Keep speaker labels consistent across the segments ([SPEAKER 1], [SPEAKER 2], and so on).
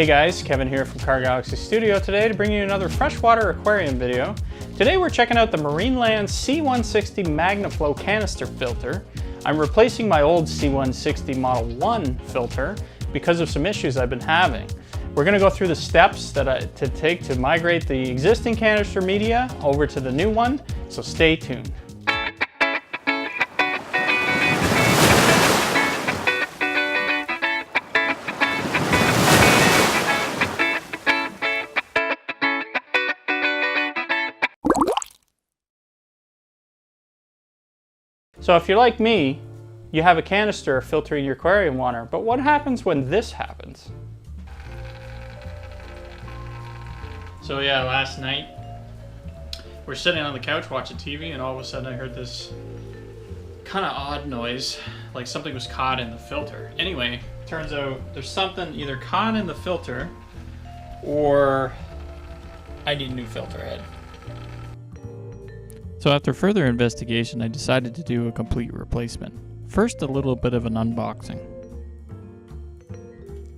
[SPEAKER 1] Hey guys, Kevin here from Karr Galaxy Studio today to bring you another freshwater aquarium video. Today we're checking out the Marineland C-160 Magniflow Canister Filter. I'm replacing my old C-160 Model 1 filter because of some issues I've been having. We're going to go through the steps to take to migrate the existing canister media over to the new one, so stay tuned. So if you're like me, you have a canister filtering your aquarium water, but what happens when this happens? So yeah, last night, we're sitting on the couch watching TV and all of a sudden I heard this kind of odd noise, like something was caught in the filter. Anyway, turns out there's something either caught in the filter or I need a new filter head. So after further investigation, I decided to do a complete replacement. First, a little bit of an unboxing.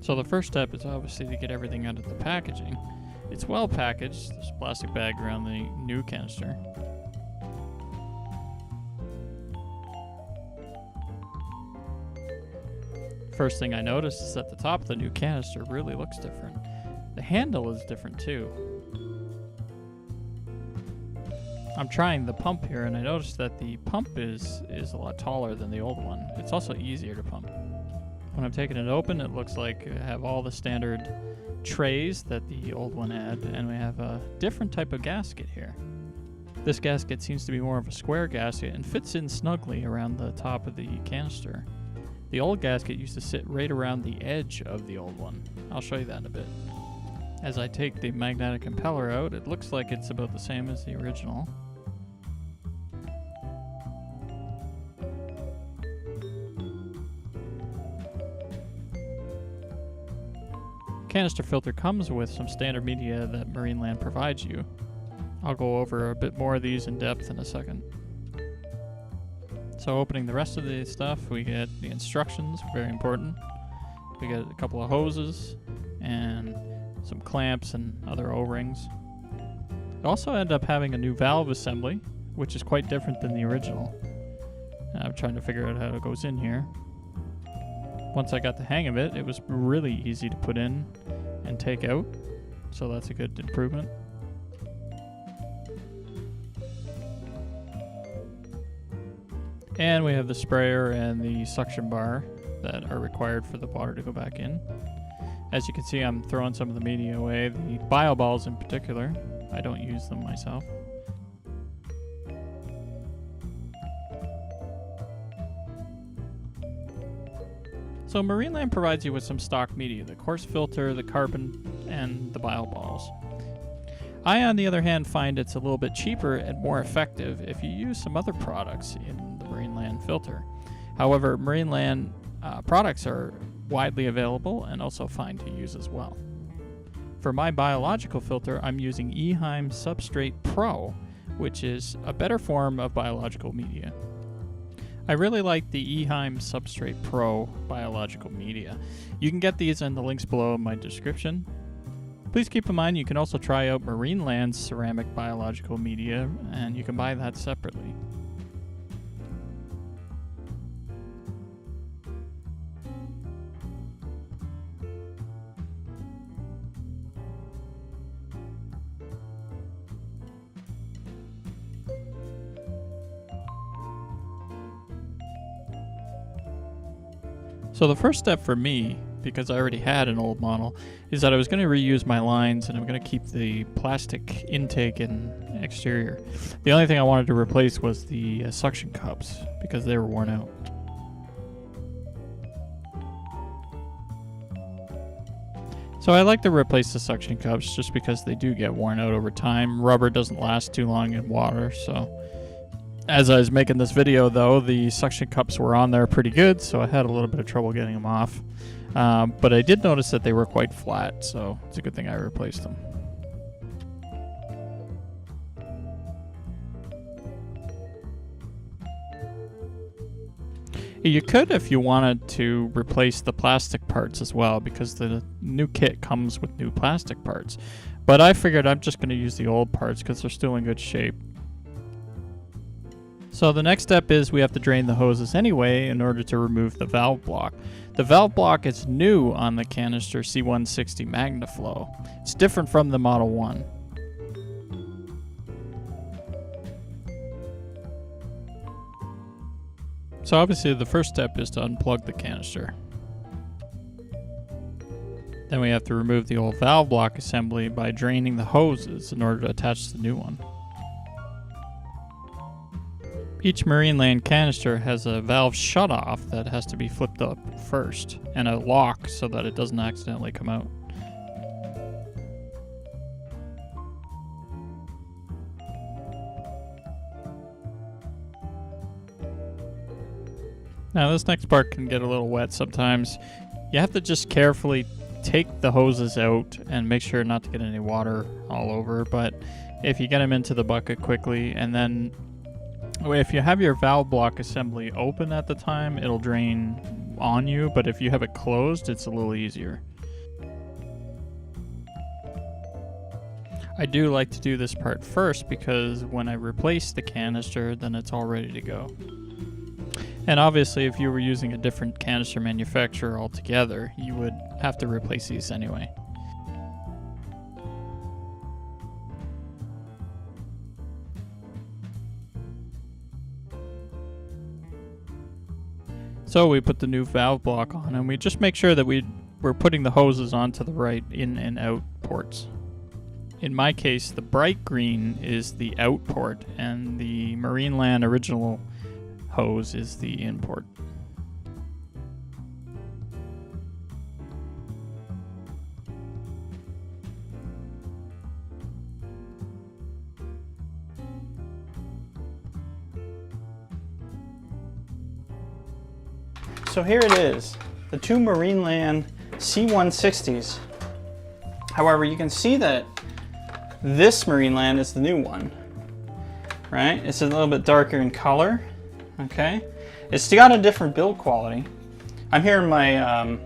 [SPEAKER 1] So the first step is obviously to get everything out of the packaging. It's well packaged, there's a plastic bag around the new canister. First thing I noticed is that the top of the new canister really looks different. The handle is different too. I'm trying the pump here and I noticed that the pump is a lot taller than the old one. It's also easier to pump. When I'm taking it open, it looks like I have all the standard trays that the old one had, and we have a different type of gasket here. This gasket seems to be more of a square gasket and fits in snugly around the top of the canister. The old gasket used to sit right around the edge of the old one. I'll show you that in a bit. As I take the magnetic impeller out, it looks like it's about the same as the original. Canister filter comes with some standard media that Marineland provides you. I'll go over a bit more of these in depth in a second. So opening the rest of the stuff, we get the instructions, very important. We get a couple of hoses and some clamps and other O-rings. We also end up having a new valve assembly, which is quite different than the original. And I'm trying to figure out how it goes in here. Once I got the hang of it, it was really easy to put in and take out, so that's a good improvement. And we have the sprayer and the suction bar that are required for the water to go back in. As you can see, I'm throwing some of the media away, the bio balls in particular. I don't use them myself. So Marineland provides you with some stock media, the coarse filter, the carbon, and the bio balls. I, on the other hand, find it's a little bit cheaper and more effective if you use some other products in the Marineland filter. However, Marineland products are widely available and also fine to use as well. For my biological filter, I'm using Eheim Substrate Pro, which is a better form of biological media. I really like the Eheim Substrate Pro biological media. You can get these in the links below in my description. Please keep in mind you can also try out Marineland's ceramic biological media, and you can buy that separately. So the first step for me, because I already had an old model, is that I was going to reuse my lines and I'm going to keep the plastic intake and exterior. The only thing I wanted to replace was the suction cups because they were worn out. So I like to replace the suction cups just because they do get worn out over time. Rubber doesn't last too long in water, so... As I was making this video though, the suction cups were on there pretty good, so I had a little bit of trouble getting them off. But I did notice that they were quite flat, so it's a good thing I replaced them. You could if you wanted to replace the plastic parts as well, because the new kit comes with new plastic parts. But I figured I'm just going to use the old parts because they're still in good shape. So the next step is we have to drain the hoses anyway in order to remove the valve block. The valve block is new on the canister C-160 Magniflow. It's different from the Model 1. So obviously the first step is to unplug the canister. Then we have to remove the old valve block assembly by draining the hoses in order to attach the new one. Each Marineland canister has a valve shutoff that has to be flipped up first, and a lock so that it doesn't accidentally come out. Now this next part can get a little wet sometimes. You have to just carefully take the hoses out and make sure not to get any water all over, but if you get them into the bucket quickly, and then if you have your valve block assembly open at the time, it'll drain on you, but if you have it closed, it's a little easier. I do like to do this part first because when I replace the canister, then it's all ready to go. And obviously, if you were using a different canister manufacturer altogether, you would have to replace these anyway. So we put the new valve block on, and we just make sure that we're putting the hoses onto the right in and out ports. In my case, the bright green is the out port, and the Marineland original hose is the in port.
[SPEAKER 2] So here it is, the two Marineland C-160s. However, you can see that this Marineland is the new one, right? It's a little bit darker in color, okay? It's got a different build quality. I'm here in my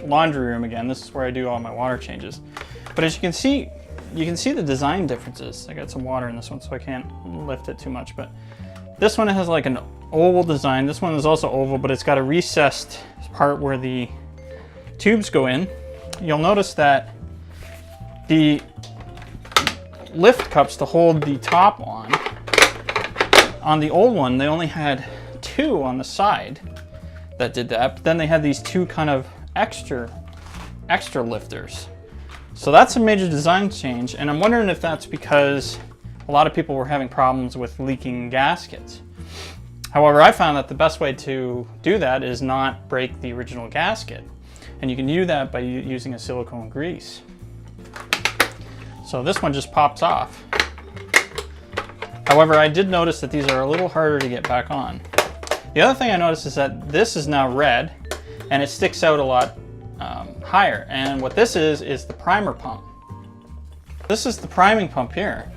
[SPEAKER 2] laundry room again. This is where I do all my water changes. But as you can see the design differences. I got some water in this one, so I can't lift it too much, but this one has like an oval design. This one is also oval, but it's got a recessed part where the tubes go in. You'll notice that the lift cups to hold the top on the old one, they only had two on the side that did that, but then they had these two kind of extra lifters. So that's a major design change, and I'm wondering if that's because a lot of people were having problems with leaking gaskets. However, I found that the best way to do that is not break the original gasket. And you can do that by using a silicone grease. So this one just pops off. However, I did notice that these are a little harder to get back on. The other thing I noticed is that this is now red and it sticks out a lot higher. And what this is the primer pump. This is the priming pump here.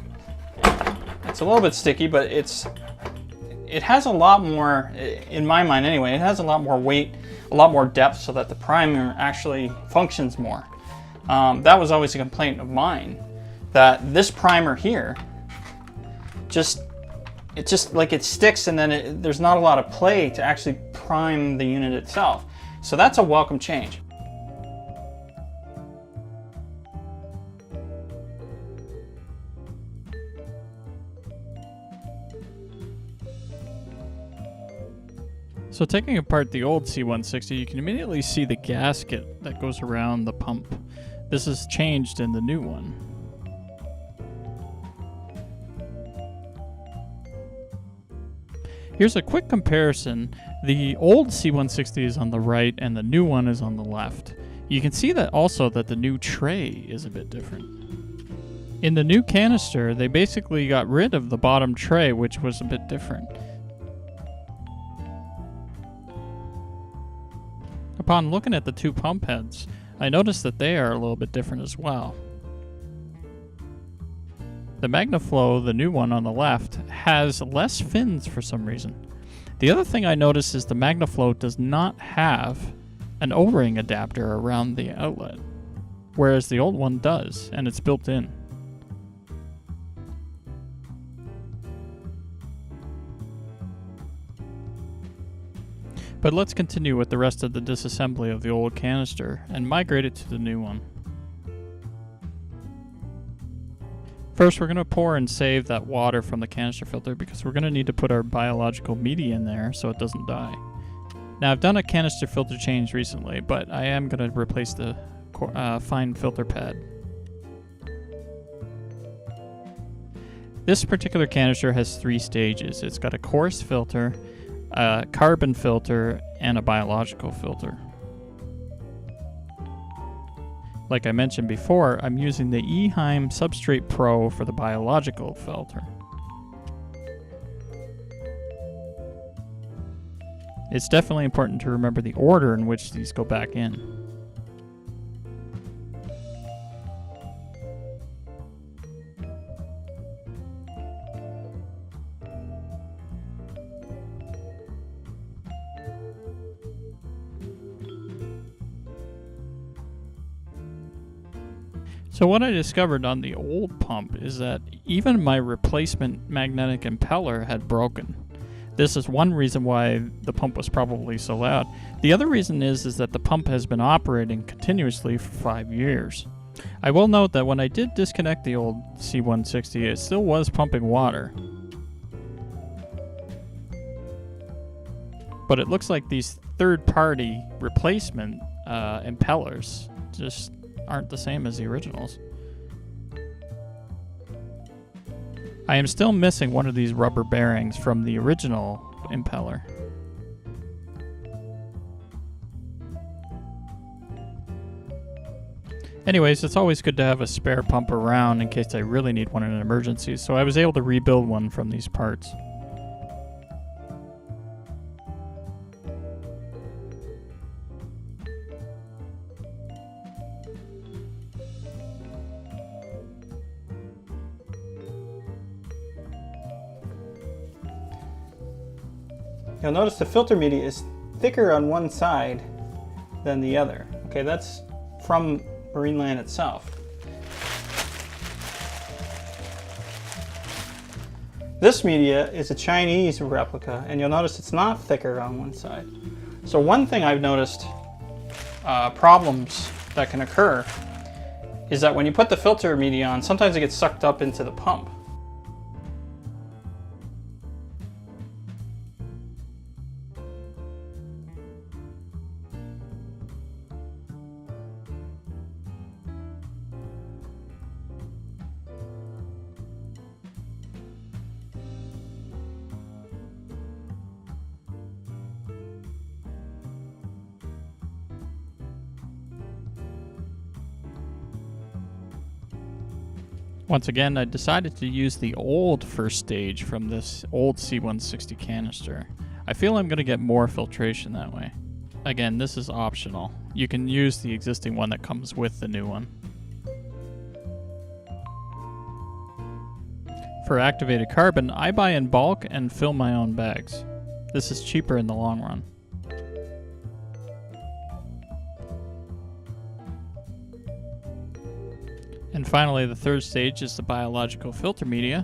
[SPEAKER 2] It's a little bit sticky, but it has a lot more, in my mind anyway, it has a lot more weight, a lot more depth so that the primer actually functions more. That was always a complaint of mine, that this primer here, it just like it sticks and then there's not a lot of play to actually prime the unit itself. So that's a welcome change.
[SPEAKER 1] So taking apart the old C-160, you can immediately see the gasket that goes around the pump. This is changed in the new one. Here's a quick comparison. The old C-160 is on the right and the new one is on the left. You can see that also that the new tray is a bit different. In the new canister, they basically got rid of the bottom tray, which was a bit different. Upon looking at the two pump heads, I noticed that they are a little bit different as well. The Magniflow, the new one on the left, has less fins for some reason. The other thing I noticed is the Magniflow does not have an O-ring adapter around the outlet, whereas the old one does, and it's built in. But let's continue with the rest of the disassembly of the old canister and migrate it to the new one. First, we're going to pour and save that water from the canister filter because we're going to need to put our biological media in there so it doesn't die. Now, I've done a canister filter change recently, but I am going to replace the fine filter pad. This particular canister has 3 stages. It's got a coarse filter, a carbon filter, and a biological filter. Like I mentioned before, I'm using the Eheim Substrate Pro for the biological filter. It's definitely important to remember the order in which these go back in. So what I discovered on the old pump is that even my replacement magnetic impeller had broken. This is one reason why the pump was probably so loud. The other reason is that the pump has been operating continuously for 5 years. I will note that when I did disconnect the old C-160, it still was pumping water. But it looks like these third-party replacement impellers just aren't the same as the originals. I am still missing one of these rubber bearings from the original impeller. Anyways, it's always good to have a spare pump around in case I really need one in an emergency, so I was able to rebuild one from these parts.
[SPEAKER 2] You'll notice the filter media is thicker on one side than the other. Okay, that's from Marineland itself. This media is a Chinese replica, and you'll notice it's not thicker on one side. So one thing I've noticed, problems that can occur, is that when you put the filter media on, sometimes it gets sucked up into the pump.
[SPEAKER 1] Once again, I decided to use the old first stage from this old C-160 canister. I feel I'm going to get more filtration that way. Again, this is optional. You can use the existing one that comes with the new one. For activated carbon, I buy in bulk and fill my own bags. This is cheaper in the long run. And finally, the third stage is the biological filter media.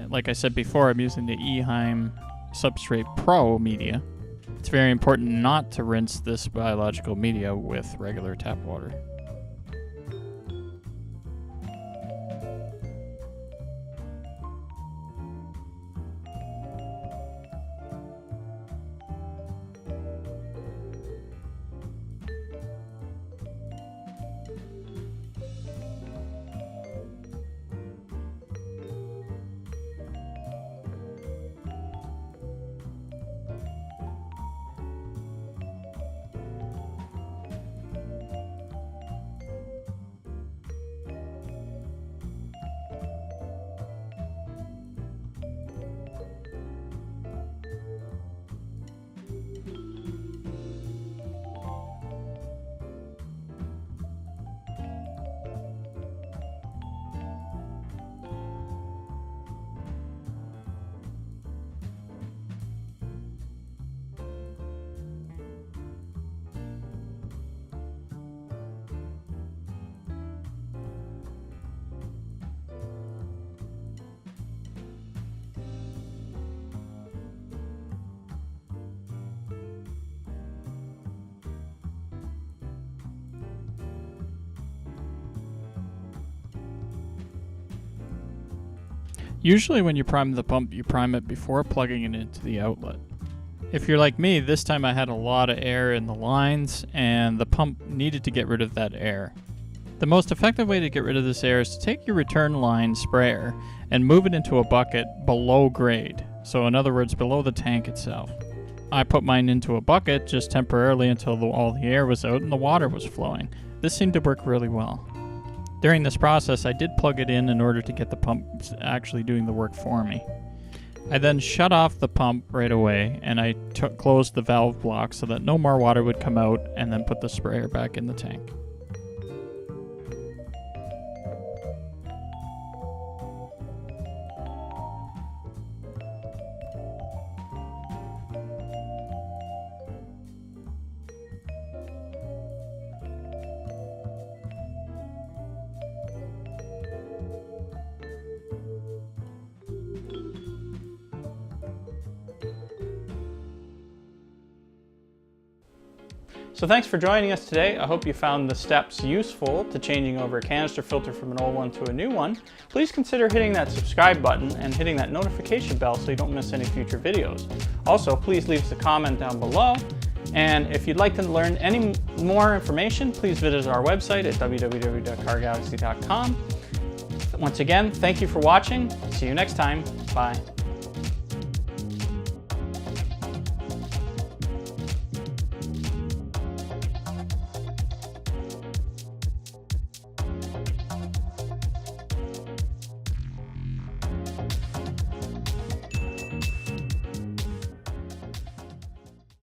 [SPEAKER 1] Like I said before, I'm using the Eheim Substrate Pro media. It's very important not to rinse this biological media with regular tap water. Usually when you prime the pump, you prime it before plugging it into the outlet. If you're like me, this time I had a lot of air in the lines and the pump needed to get rid of that air. The most effective way to get rid of this air is to take your return line sprayer and move it into a bucket below grade. So in other words, below the tank itself. I put mine into a bucket just temporarily until all the air was out and the water was flowing. This seemed to work really well. During this process, I did plug it in order to get the pump actually doing the work for me. I then shut off the pump right away and I closed the valve block so that no more water would come out, and then put the sprayer back in the tank.
[SPEAKER 2] So thanks for joining us today. I hope you found the steps useful to changing over a canister filter from an old one to a new one. Please consider hitting that subscribe button and hitting that notification bell so you don't miss any future videos. Also, please leave us a comment down below. And if you'd like to learn any more information, please visit our website at www.karrgalaxy.com. Once again, thank you for watching. See you next time. Bye.